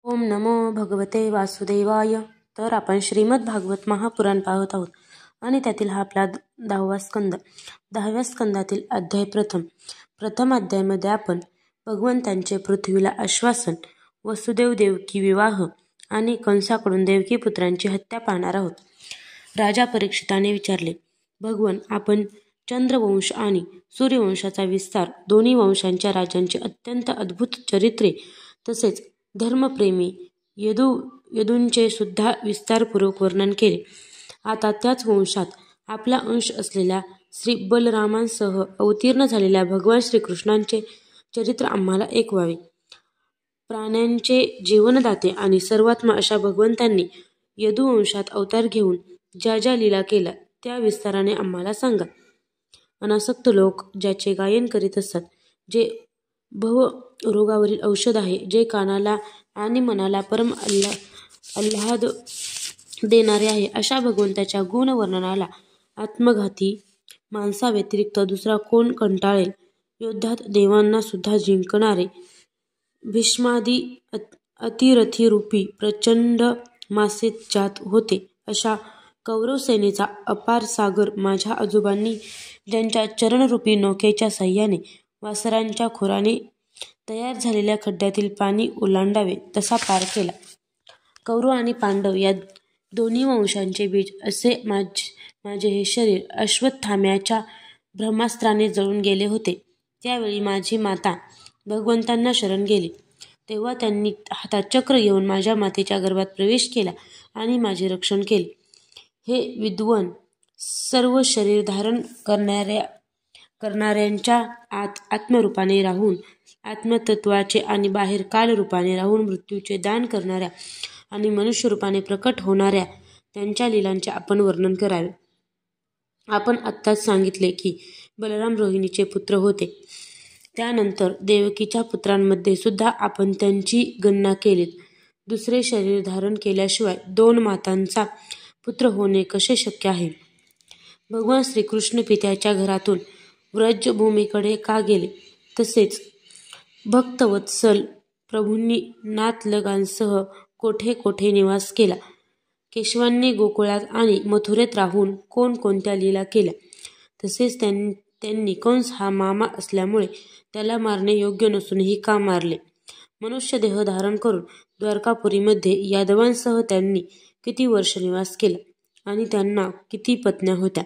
ओम नमो भगवते वासुदेवाय. तर आपण श्रीमद भागवत महापुराण पाहत आहोत आणि त्यातील हा आपला 10वा स्कंद. 10व्या स्कंदातील अध्याय प्रथम अध्यायामध्ये आपण भगवंतांचे पृथ्वीला आश्वासन, वसुदेव देवकी विवाह आणि कंसाकडून देवकी पुत्रांची हत्या पाहणार आहोत. राजा परीक्षिताने विचारले, भगवन, आपण चंद्रवंश आणि सूर्यवंशाचा विस्तार, दोन्ही वंशांच्या राजांची अत्यंत अद्भुत चरित्रे तसेच धर्मप्रेमी यदूंचे सुद्धा विस्तारपूर्वक वर्णन केले. आता त्याच वंशात आपला अंश असलेल्या श्री बलरामांसह अवतीर्ण झालेल्या भगवान श्रीकृष्णांचे चरित्र आम्हाला ऐकवावे. प्राण्यांचे जीवनदाते आणि सर्वात्मा अशा भगवंतांनी यदुवंशात अवतार घेऊन ज्या ज्या लीला केल्या त्या विस्ताराने आम्हाला सांगा. अनासक्त लोक ज्याचे गायन करीत असतात, जे भवरोगावरील औषध आहे, जे कानाला आणि मनाला परम आल्हाद देणारे आहे, अशा भगवंताच्या गुणवर्णनाला आत्मघाती माणसाव्यतिरिक्त दुसरा कोण कंटाळेल. युद्धात देवांना सुद्धा जिंकणारे भीष्मादी अतिरथी रूपी प्रचंड मासे ज्यात होते, अशा कौरव सेनेचा अपार सागर माझ्या आजोबांनी ज्यांच्या चरणरूपी नौकेच्या साह्याने वासरांच्या खोराने तयार झालेल्या खड्ड्यातील पाणी ओलांडावे तसा पार केला. कौरव आणि पांडव या दोन्ही वंशांचे बीज असे माझे हे शरीर अश्वत्थाम्याच्या ब्रह्मास्त्राने जळून गेले होते. त्यावेळी माझी माता भगवंतांना शरण गेली. तेव्हा त्यांनी हातात चक्र घेऊन माझ्या मातेच्या गर्भात प्रवेश केला आणि माझे रक्षण केले. हे विद्वन, सर्व शरीर धारण करणाऱ्यांच्या आत आत्मरूपाने राहून आत्मतत्वाचे आणि बाहेर कालरूपाने राहून मृत्यूचे दान करणाऱ्या आणि मनुष्यरूपाने प्रकट होणाऱ्या त्यांच्या लीलांचे आपण वर्णन करावे. आपण आत्ताच सांगितले की बलराम रोहिणीचे पुत्र होते. त्यानंतर देवकीच्या पुत्रांमध्ये सुद्धा आपण त्यांची गणना केलीत. दुसरे शरीर धारण केल्याशिवाय दोन मातांचा पुत्र होणे कसे शक्य आहे? भगवान श्रीकृष्ण पित्याच्या घरातून व्रजभूमीकडे का गेले? तसेच भक्तवत्सल प्रभूंनी नातलगांसह कोठे कोठे निवास केला? केशवांनी गोकुळात आणि मथुरेत राहून कोणकोणत्या लीला केल्या? तसेच त्यांनी कंस हा मामा असल्यामुळे त्याला मारणे योग्य नसूनही का मारले? मनुष्य देह धारण करून द्वारकापुरीमध्ये यादवांसह त्यांनी किती वर्ष निवास केला आणि त्यांना किती पत्न्या होत्या?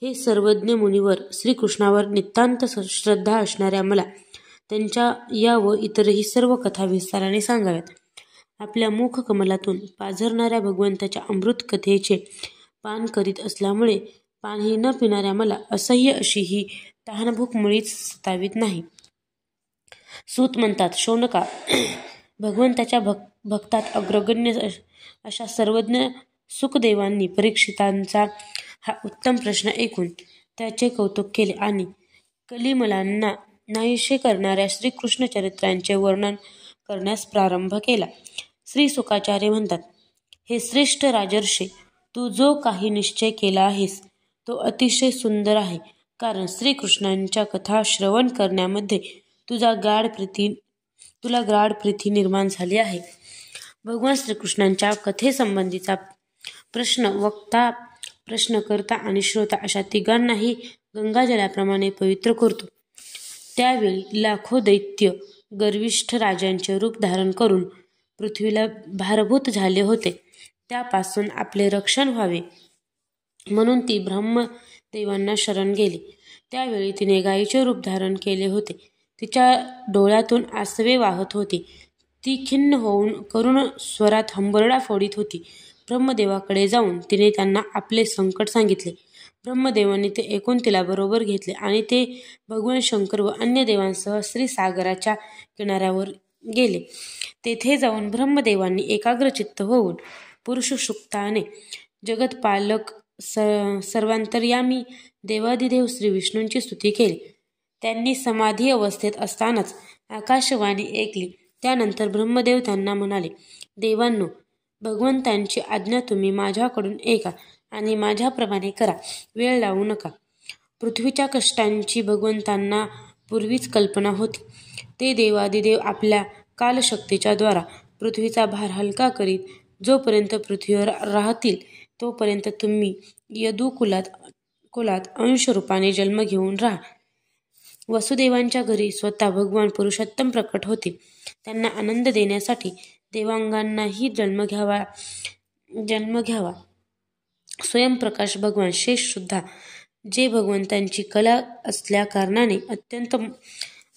हे सर्वज्ञ मुनिवर, श्रीकृष्णावर नितांत श्रद्धा असणाऱ्या मला त्यांच्या या व इतरही सर्व कथा विस्ताराने सांगाव्यात. आपल्या मुखकमलातून पाझरणाऱ्या भगवंताच्या अमृत कथेचे पान करीत असल्यामुळे पानही न पिणाऱ्या मला असह्य अशी ही तहानभूक मुळीच सतावीत नाही. सूत म्हणतात, शौनका, भगवंताच्या भक्तात अग्रगण्य अशा सर्वज्ञ सुखदेवांनी परीक्षितांचा हा उत्तम प्रश्न ऐकून त्याचे कौतुक केले आणि कलिमलांना नाहीसे करणाऱ्या श्रीकृष्ण चरित्रांचे वर्णन करण्यास प्रारंभ केला. श्री सुकाचार्य म्हणतात, हे श्रेष्ठ राजर्षे, तू जो काही निश्चय केला आहेस तो अतिशय सुंदर आहे, कारण श्रीकृष्णांच्या कथा श्रवण करण्यामध्ये तुला गाढ प्रीती निर्माण झाली आहे. भगवान श्रीकृष्णांच्या कथेसंबंधीचा प्रश्न वक्ता, प्रश्नकर्ता आणि श्रोता अशा तिघांनाही गंगाजलाप्रमाणे पवित्र करतो. त्यावेळी लाखो दैत्य गर्विष्ठ राजांचे रूप धारण करून पृथ्वीला भारभूत झाले होते. त्यापासून आपले रक्षण व्हावे म्हणून ती ब्रह्मदेवांना शरण गेली. त्यावेळी तिने गायीचे रूप धारण केले होते. तिच्या डोळ्यातून आसवे वाहत होती. ती खिन्न होऊन करुण स्वरात हंबरडा फोडीत होती. ब्रह्मदेवाकडे जाऊन तिने त्यांना आपले संकट सांगितले. ब्रह्मदेवांनी ते ऐकून तिला बरोबर घेतले आणि ते भगवान शंकर व अन्य देवांसह श्रीसागराच्या किनाऱ्यावर गेले. तेथे जाऊन ब्रह्मदेवांनी एकाग्रचित्त होऊन पुरुषसुक्ताने जगतपालक सर्वांतर्यामी देवादिदेव श्री विष्णूंची स्तुती केली. त्यांनी समाधी अवस्थेत असतानाच आकाशवाणी ऐकली. त्यानंतर ब्रह्मदेव त्यांना म्हणाले, देवांनो, भगवंतांची आज्ञा तुम्ही माझ्याकडून ऐका आणि माझ्याप्रमाणे करा, वेळ लावू नका. पृथ्वीच्या कष्टांची भगवंतांना पूर्वीच कल्पना होती. ते देवादिदेव आपल्या कालशक्तीच्या द्वारा पृथ्वीचा भार हलका करीत जोपर्यंत पृथ्वीवर राहतील तोपर्यंत तुम्ही यदुकुलात अंशरूपाने जन्म घेऊन राहा. वसुदेवांच्या घरी स्वतः भगवान पुरुषोत्तम प्रकट होते. त्यांना आनंद देण्यासाठी देवांगांनाही जन्म घ्यावा. स्वयंप्रकाश भगवान शेष सुद्धा, जे भगवंतांची कला असल्याकारणाने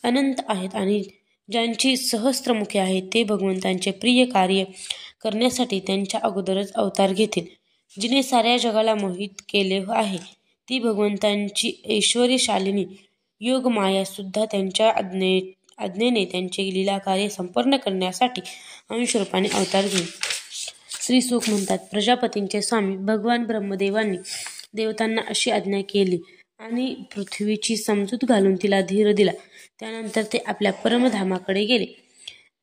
अनंत आहेत आणि ज्यांची सहस्त्रमुखे आहेत, ते भगवंतांचे प्रिय कार्य करण्यासाठी त्यांच्या अगोदरच अवतार घेतील. जिने साऱ्या जगाला मोहित केले आहे, ती भगवंतांची ऐश्वर्यशालिनी योगमाया सुद्धा त्यांच्या आज्ञेने त्यांचे लीलाकार्य संपन्न करण्यासाठी अंशरूपाने अवतार घेईल. श्रीसुख म्हणतात, प्रजापतींचे स्वामी भगवान ब्रह्मदेवांनी देवतांना अशी आज्ञा केली आणि पृथ्वीची समजूत घालून तिला धीर दिला. त्यानंतर ते आपल्या परमधामाकडे गेले.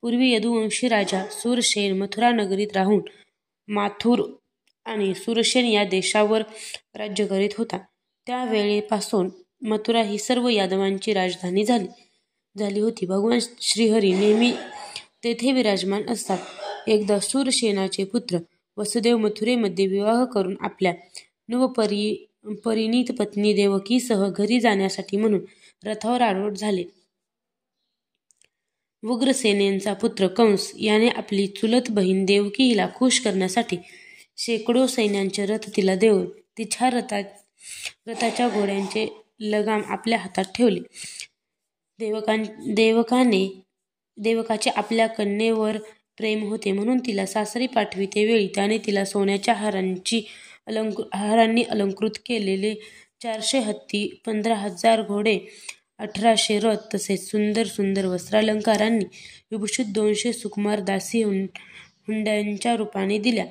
पूर्वी यदुवंशी राजा सूरसेन मथुरा नगरीत राहून माथुर आणि सुरसेन या देशावर राज्य करीत होता. त्यावेळेपासून मथुरा ही सर्व यादवांची राजधानी झाली होती. भगवान श्रीहरी नेहमी तेथे विराजमान असतात. एकदा सूरसेनाचे पुत्र वसुदेव मथुरेमध्ये विवाह करून आपल्या नवपरिणीत पत्नी देवकीसह घरी जाण्यासाठी म्हणून रथावर आरूढ झाले. उग्रसेनेचा पुत्र कंस याने आपली चुलत बहीण देवकी हिला खुश करण्यासाठी शेकडो सैन्यांचे रथ तिला देऊन तिच्या रथाच्या घोड्यांचे लगाम आपल्या हातात ठेवले. देवकाचे आपल्या कन्येवर प्रेम होते म्हणून तिला सासरी पाठवितेवेळी त्याने तिला सोन्याच्या हारांनी अलंकृत केलेले 400 हत्ती, 15,000 घोडे, 1800 रथ तसेच सुंदर सुंदर वस्त्रालंकारांनी विभूषित 200 सुकुमार दासी हुंड्याच्या रूपाने दिल्या.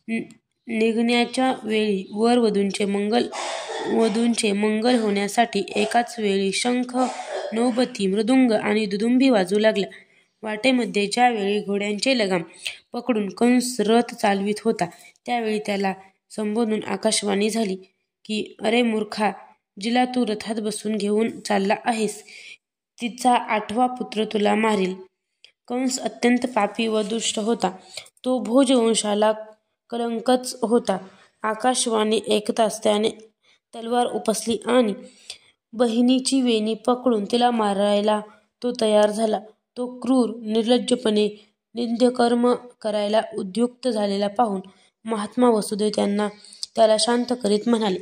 निघण्याच्या वेळी वधूंचे मंगल होण्यासाठी एकाच वेळी शंख, नौबती, मृदुंग आणि दुदुंभी वाजू लागल्या. वाटेमध्ये ज्यावेळी घोड्यांचे लगाम पकडून कंस रथ चालवित होता त्यावेळी त्याला संबोधून आकाशवाणी झाली की, अरे मूर्खा, जिला तू रथात बसून घेऊन चालला आहेस तिचा 8वा पुत्र तुला मारील. कंस अत्यंत पापी व दुष्ट होता. तो भोजवंशाला कलंकच होता. आकाशवाणी ऐकताच त्याने तलवार उपसली आणि बहिणीची वेणी पकडून तिला मारायला तो तयार झाला. तो क्रूर निर्लज्जपणे निंद्यकर्म करायला उद्युक्त झालेला पाहून महात्मा वसुदेव त्याला शांत करीत म्हणाले.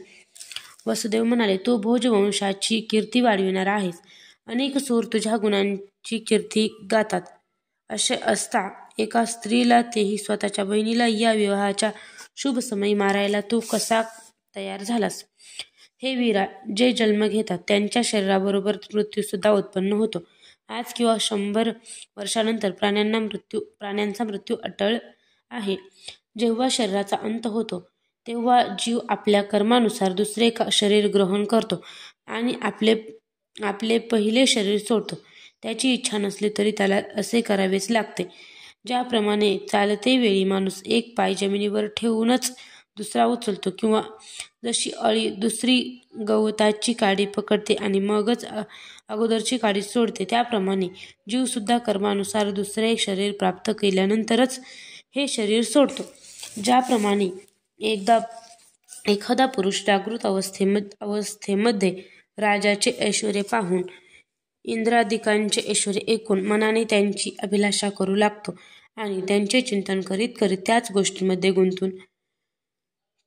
वसुदेव म्हणाले, तू भोजवंशाची कीर्ती वाढविणारा आहेस. अनेक सूर तुझ्या गुणांची कीर्ती गातात. असे असता एका स्त्रीला, तेही स्वतःच्या बहिणीला, या विवाहाच्या शुभ समयी मारायला तू कसा तयार झालास? हे वीरा, जे जन्म घेतात त्यांच्या शरीराबरोबर मृत्यूसुद्धा उत्पन्न होतो. आज किंवा 100 वर्षानंतर प्राण्यांचा मृत्यू अटळ आहे. जेव्हा शरीराचा अंत होतो तेव्हा जीव आपल्या कर्मानुसार दुसरे शरीर ग्रहण करतो आणि आपले पहिले शरीर सोडतो. त्याची इच्छा नसली तरी त्याला असे करावेच लागते. ज्याप्रमाणे चालते वेळी माणूस एक पाय जमिनीवर ठेवूनच दुसरा उचलतो किंवा जशी अळी दुसरी गवताची काडी पकडते आणि मगच अगोदरची काडी सोडते, त्याप्रमाणे जीवसुद्धा कर्मानुसार दुसरे शरीर प्राप्त केल्यानंतरच हे शरीर सोडतो. ज्याप्रमाणे एखादा पुरुष जागृत अवस्थेमध्ये राजाचे ऐश्वर्य पाहून, इंद्रादिकांचे ऐश्वर्य ऐकून मनाने त्यांची अभिलाषा करू लागतो आणि त्यांचे चिंतन करीत करीत त्याच गोष्टींमध्ये गुंतून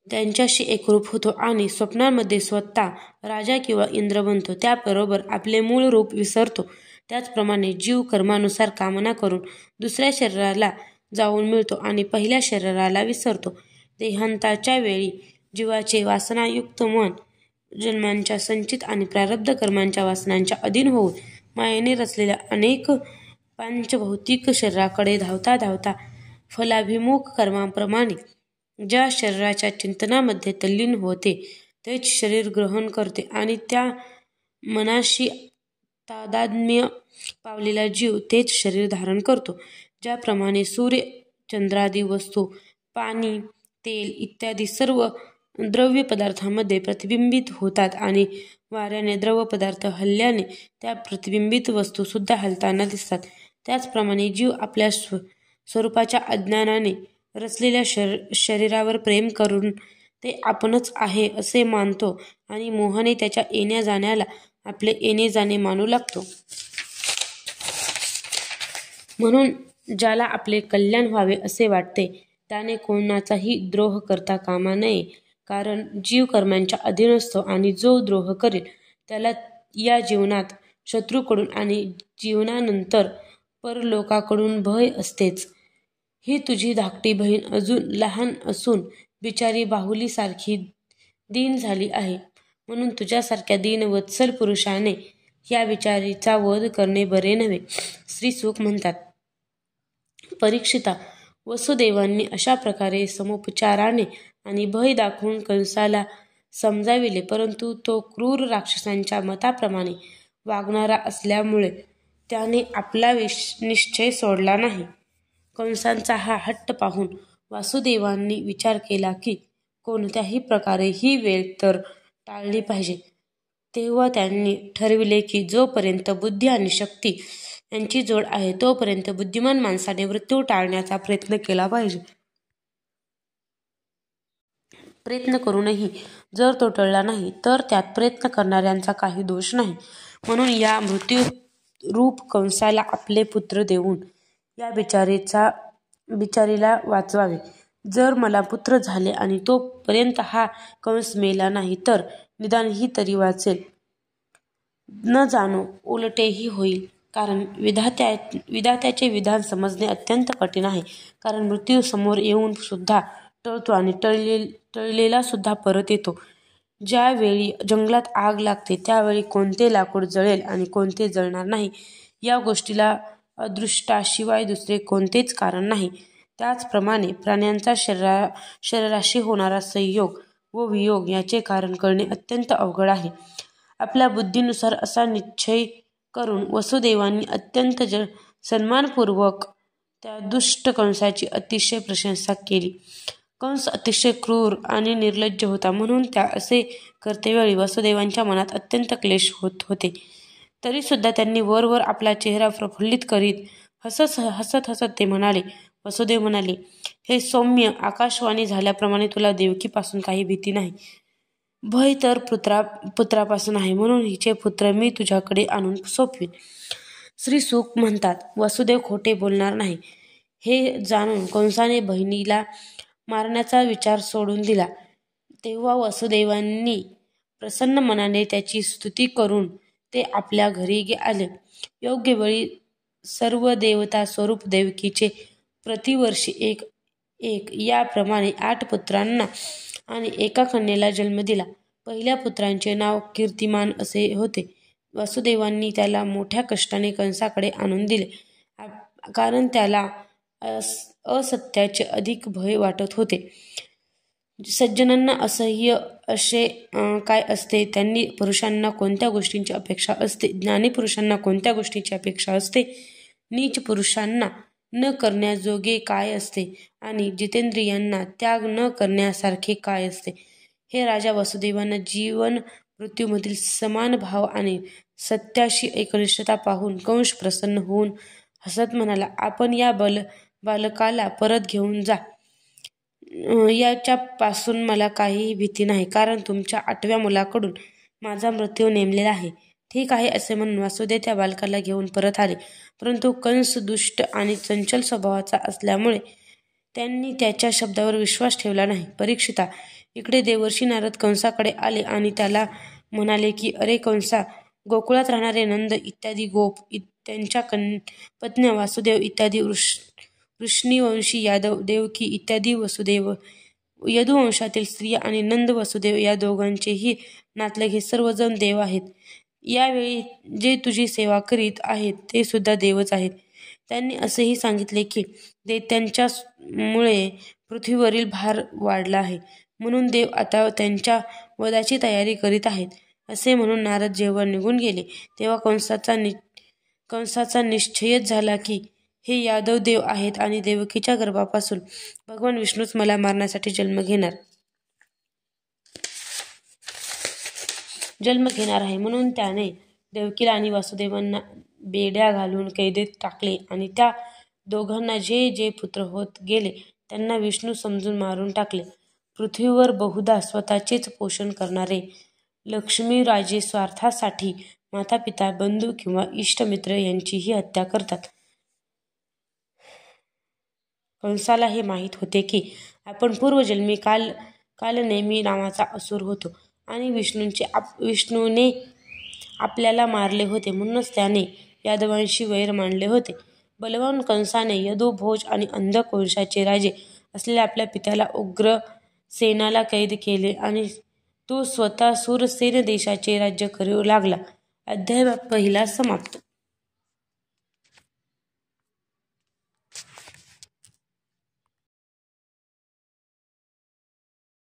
त्यांच्याशी एकरूप होतो आणि स्वप्नांमध्ये स्वतः राजा किंवा इंद्र बनतो, त्याबरोबर आपले मूळ रूप विसरतो. त्याचप्रमाणे जीव कर्मानुसार कामना करून दुसऱ्या शरीराला जाऊन मिळतो आणि पहिल्या शरीराला विसरतो. देहांताच्या वेळी जीवाचे वासनायुक्त मन जन्मांच्या संचित आणि प्रारब्ध कर्मांच्या वासनांच्या अधीन होऊन मायेने रचलेल्या अनेक पांचभौतिक शरीराकडे धावता धावता फलाभिमुख कर्माप्रमाणे ज्या शरीराच्या चिंतनामध्ये तल्लीन होते तेच शरीर ग्रहण करते आणि त्या मनाशी तादात्म्य पावलेला जीव तेच शरीर धारण करतो. ज्याप्रमाणे सूर्य, चंद्रादी वस्तू, पाणी, तेल इत्यादी सर्व द्रव्य पदार्थांमध्ये प्रतिबिंबित होतात आणि वाऱ्याने द्रव पदार्थ हलल्याने त्या प्रतिबिंबित वस्तू सुद्धा हलताना दिसतात, त्याचप्रमाणे जीव आपल्या स्वरूपाच्या अज्ञानाने रचलेल्या शरीरावर प्रेम करून ते आपणच आहे असे मानतो आणि मोहाने त्याच्या येण्या जाण्याला आपले येणे जाणे मानू लागतो. म्हणून ज्याला आपले कल्याण व्हावे असे वाटते त्याने कोणाचाही द्रोह करता कामा नये, कारण जीव कर्मांच्या अधीन असतो आणि जो द्रोह करेल त्याला या जीवनात शत्रूकडून आणि जीवनानंतर परलोकाकडून भय असतेच. ही तुझी धाकटी बहीण अजून लहान असून बिचारी बाहुलीसारखी दीन झाली आहे, म्हणून तुझ्यासारख्या दीनवत्सल पुरुषाने या बिचारीचा वध करणे बरे नव्हे. श्री शुक म्हणतात, परीक्षिता, वसुदेवांनी अशा प्रकारे समुपचाराने आणि भय दाखवून कंसाला समजाविले, परंतु तो क्रूर राक्षसांच्या मताप्रमाणे वागणारा असल्यामुळे त्याने आपला निश्चय सोडला नाही. कंसांचा हा हट्ट पाहून वासुदेवांनी विचार केला की कोणत्याही प्रकारे ही वेळ तर टाळली पाहिजे. तेव्हा त्यांनी ठरविले की जोपर्यंत बुद्धी आणि शक्ती यांची जोड आहे तोपर्यंत बुद्धिमान माणसाने मृत्यू टाळण्याचा प्रयत्न केला पाहिजे. प्रयत्न करूनही जर तो टळला नाही तर त्यात प्रयत्न करणाऱ्यांचा काही दोष नाही. म्हणून या मृत्यूरूप कंसाला आपले पुत्र देऊन या बिचारीला वाचवावे. जर मला पुत्र झाले आणि तोपर्यंत हा कंस मेला नाही तर निदान ही तरी वाचेल, न जाणो उलटेही होईल. कारण विधात्याचे विधान समजणे अत्यंत कठीण आहे. कारण मृत्यू समोर येऊन सुद्धा टळतो आणि टळलेला सुद्धा परत येतो. ज्यावेळी जंगलात आग लागते त्यावेळी कोणते लाकूड जळेल आणि कोणते जळणार नाही या गोष्टीला अदृष्टाशिवाय दुसरे कोणतेच कारण नाही. त्याचप्रमाणे प्राण्यांचा शरीराशी होणारा संयोग व वियोग याचे कारण कळणे अत्यंत अवघड आहे. आपल्या बुद्धीनुसार असा निश्चय करून वसुदेवांनी अत्यंत सन्मानपूर्वक त्या दुष्ट कंसाची अतिशय प्रशंसा केली. कंस अतिशय क्रूर आणि निर्लज्ज होता, म्हणून त्या असे करतेवेळी वसुदेवांच्या मनात अत्यंत क्लेश होत होते. तरीसुद्धा त्यांनी वरवर आपला चेहरा प्रफुल्लित करीत हसत ते म्हणाले. वसुदेव म्हणाले, हे सौम्य, आकाशवाणी झाल्याप्रमाणे तुला देवकीपासून काही भीती नाही. भय तर पुत्रापासून आहे, म्हणून हिचे पुत्र मी तुझ्याकडे आणून सोपवीन. श्री शुक म्हणतात, वसुदेव खोटे बोलणार नाही. हे जाणून कंसाने बहिणीला मारण्याचा विचार सोडून दिला. तेव्हा वसुदेवांनी प्रसन्न मनाने त्याची स्तुती करून ते आपल्या घरी आले. योग्य वेळी सर्व देवता स्वरूप देवकीचे प्रतिवर्षी एक याप्रमाणे 8 पुत्रांना आणि एका कन्येला जन्म दिला. पहिल्या पुत्रांचे नाव कीर्तिमान असे होते. वसुदेवांनी त्याला मोठ्या कष्टाने कंसाकडे आणून दिले, कारण त्याला असत्याचे अधिक भय वाटत होते. सज्जनांना असह्य असे काय असते, त्यांनी पुरुषांना कोणत्या गोष्टींची अपेक्षा असते, ज्ञानी पुरुषांना कोणत्या गोष्टींची अपेक्षा असते, नीच पुरुषांना न करण्याजोगे काय असते आणि जितेंद्रियांना त्याग न करण्यासारखे काय असते. हे राजा, वसुदेवांना जीवन मृत्यूमधील समान भाव आणि सत्याशी एकनिष्ठता पाहून कंस प्रसन्न होऊन हसत म्हणाला, आपण या बालकाला परत घेऊन जा. याच्यापासून मला काहीही भीती नाही, कारण तुमच्या 8व्या मुलाकडून माझा मृत्यू नेमलेला आहे. ठीक आहे असे म्हणून वासुदेव त्या बालकाला घेऊन परत आले. परंतु कंस दुष्ट आणि चंचल स्वभावाचा असल्यामुळे त्यांनी त्याच्या शब्दावर विश्वास ठेवला नाही. परीक्षिता, इकडे देवर्षी नारद कंसाकडे आले आणि त्याला म्हणाले की अरे कंसा, गोकुळात राहणारे नंद इत्यादी गोप, त्यांच्या पत्न्या वासुदेव इत्यादी वृष्णीवंशी यादव, देवकी इत्यादी वसुदेव यदुवंशातील स्त्रिया आणि नंद वसुदेव या दोघांचेही नातलग हे सर्वजण देव आहेत. यावेळी जे तुझी सेवा करीत आहेत ते सुद्धा देवच आहेत. त्यांनी असेही सांगितले की दैत्यांच्या मुळे पृथ्वीवरील भार वाढला आहे, म्हणून देव आता त्यांच्या वधाची तयारी करीत आहेत. असे म्हणून नारद जेव्हा निघून गेले तेव्हा कंसाचा निश्चयच झाला की हे यादव देव आहेत आणि देवकीच्या गर्भापासून भगवान विष्णूच मला मारण्यासाठी जन्म घेणार आहे. म्हणून त्याने देवकीला आणि वासुदेवांना बेड्या घालून कैदेत टाकले आणि त्या दोघांना जे जे पुत्र होत गेले त्यांना विष्णू समजून मारून टाकले. पृथ्वीवर बहुधा स्वतःचेच पोषण करणारे लक्ष्मीराजे स्वार्थासाठी मातापिता, बंधू किंवा इष्टमित्र यांचीही हत्या करतात. कंसाला हे माहीत होते की आपण पूर्वजन्मी कालनेमी नावाचा असुर होतो आणि विष्णूने आपल्याला मारले होते, म्हणूनच त्याने यादवांशी वैर मांडले होते. बलवान कंसाने यदू, भोज आणि अंधक वंशाचे राजे असलेल्या आपल्या पित्याला उग्रसेनाला कैद केले आणि तो स्वतः सूरसेन देशाचे राज्य करू लागला. अध्याय 1 समाप्त.